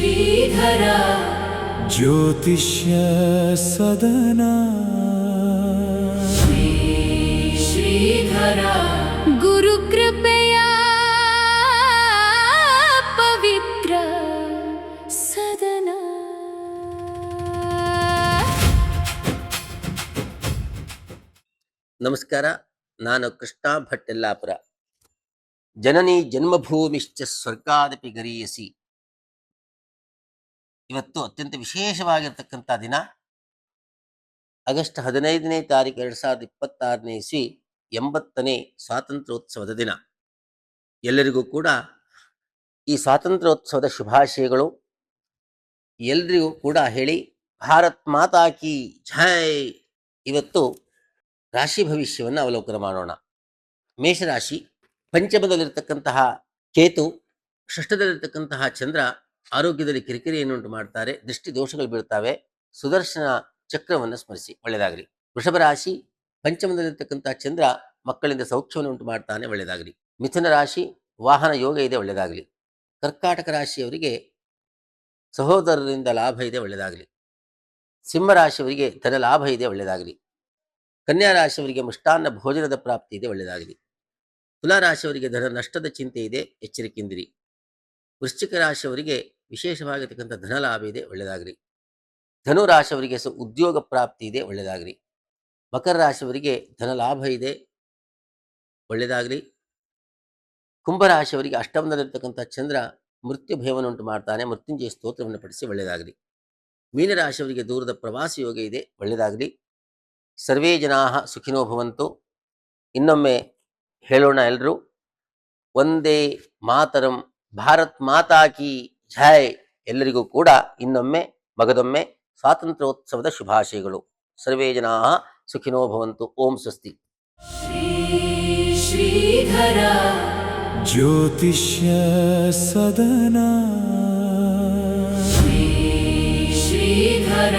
ಶ್ರೀಧರ ಜ್ಯೋತಿಷ್ಯ ಸದನ ಶ್ರೀಧರ ಗುರುಕೃಪೆಯ ಪವಿತ್ರ ಸದನ. ನಮಸ್ಕಾರ, ನಾನು ಕೃಷ್ಣ ಭಟ್ ಯಲ್ಲಾಪುರ. ಜನನಿ ಜನ್ಮಭೂಮಿಶ್ಚ ಸ್ವರ್ಗಾದಪಿ ಗರೀಯಸಿ. ಇವತ್ತು ಅತ್ಯಂತ ವಿಶೇಷವಾಗಿರ್ತಕ್ಕಂಥ ದಿನ. ಆಗಸ್ಟ್ 15ನೇ ತಾರೀಕು 2026ನೇ ಇಸ್ವಿ, 80ನೇ ಸ್ವಾತಂತ್ರ್ಯೋತ್ಸವದ ದಿನ. ಎಲ್ಲರಿಗೂ ಕೂಡ ಈ ಸ್ವಾತಂತ್ರ್ಯೋತ್ಸವದ ಶುಭಾಶಯಗಳು. ಎಲ್ರಿಗೂ ಕೂಡ ಹೇಳಿ ಭಾರತ್ ಮಾತಾ ಕಿ ಜೈ. ಇವತ್ತು ರಾಶಿ ಭವಿಷ್ಯವನ್ನು ಅವಲೋಕನ ಮಾಡೋಣ. ಮೇಷರಾಶಿ, ಪಂಚಮದಲ್ಲಿರ್ತಕ್ಕಂತಹ ಕೇತು, ಷಷ್ಠದಲ್ಲಿರ್ತಕ್ಕಂತಹ ಚಂದ್ರ ಆರೋಗ್ಯದಲ್ಲಿ ಕಿರಿಕಿರಿಯನ್ನುಂಟು ಮಾಡ್ತಾರೆ. ದೃಷ್ಟಿ ದೋಷಗಳು ಬೀಳ್ತವೆ. ಸುದರ್ಶನ ಚಕ್ರವನ್ನು ಸ್ಮರಿಸಿ, ಒಳ್ಳೆಯದಾಗಲಿ. ವೃಷಭ ರಾಶಿ, ಪಂಚಮದಲ್ಲಿರ್ತಕ್ಕಂತಹ ಚಂದ್ರ ಮಕ್ಕಳಿಂದ ಸೌಖ್ಯವನ್ನು ಉಂಟು ಮಾಡ್ತಾನೆ, ಒಳ್ಳೆಯದಾಗಲಿ. ಮಿಥುನ ರಾಶಿ, ವಾಹನ ಯೋಗ ಇದೆ, ಒಳ್ಳೆಯದಾಗಲಿ. ಕರ್ಕಾಟಕ ರಾಶಿಯವರಿಗೆ ಸಹೋದರರಿಂದ ಲಾಭ ಇದೆ, ಒಳ್ಳೆಯದಾಗಲಿ. ಸಿಂಹ ರಾಶಿಯವರಿಗೆ ಧನ ಲಾಭ ಇದೆ, ಒಳ್ಳೆಯದಾಗಲಿ. ಕನ್ಯಾ ರಾಶಿಯವರಿಗೆ ಮಿಷ್ಟಾನ್ನ ಭೋಜನದ ಪ್ರಾಪ್ತಿ ಇದೆ, ಒಳ್ಳೆಯದಾಗಲಿ. ತುಲಾ ರಾಶಿಯವರಿಗೆ ಧನ ನಷ್ಟದ ಚಿಂತೆ ಇದೆ, ಎಚ್ಚರಿಕೆಯಿಂದಿರಿ. ವೃಶ್ಚಿಕ ರಾಶಿಯವರಿಗೆ ವಿಶೇಷವಾಗಿರ್ತಕ್ಕಂಥ ಧನ ಲಾಭ ಇದೆ, ಒಳ್ಳೆಯದಾಗಲಿ. ಧನು ರಾಶಿಯವರಿಗೆ ಉದ್ಯೋಗ ಪ್ರಾಪ್ತಿ ಇದೆ, ಒಳ್ಳೆಯದಾಗಲಿ. ಮಕರ ರಾಶಿಯವರಿಗೆ ಧನ ಲಾಭ ಇದೆ, ಒಳ್ಳೆಯದಾಗಲಿ. ಕುಂಭರಾಶಿಯವರಿಗೆ ಅಷ್ಟಮದಲ್ಲಿರ್ತಕ್ಕಂಥ ಚಂದ್ರ ಮೃತ್ಯು ಭಯವನ್ನು ಉಂಟು ಮಾಡ್ತಾನೆ, ಮೃತ್ಯುಂಜಯ ಸ್ತೋತ್ರವನ್ನು ಪಡಿಸಿ, ಒಳ್ಳೆಯದಾಗಲಿ. ಮೀನರಾಶಿಯವರಿಗೆ ದೂರದ ಪ್ರವಾಸ ಯೋಗ ಇದೆ, ಒಳ್ಳೆಯದಾಗಲಿ. ಸರ್ವೇ ಜನಾಃ ಸುಖಿನೋ ಭವಂತು. ಇನ್ನೊಮ್ಮೆ ಹೇಳೋಣ ಎಲ್ಲರೂ, ಒಂದೇ ಮಾತರಂ, ಭಾರತ್ ಮಾತಾ ಕಿ ಜೈ. ಎಲ್ಲರಿಗೂ ಕೂಡ ಇನ್ನೊಮ್ಮೆ ಮಗದೊಮ್ಮೆ ಸ್ವಾತಂತ್ರ್ಯೋತ್ಸವದ ಶುಭಾಶಯಗಳು. ಸರ್ವೇ ಜನಾಃ ಸುಖಿನೋ ಭವಂತು. ಓಂ ಸ್ವಸ್ತಿ. ಶ್ರೀಧರ ಜ್ಯೋತಿಷ್ಯ ಸದನ ಶ್ರೀಧರ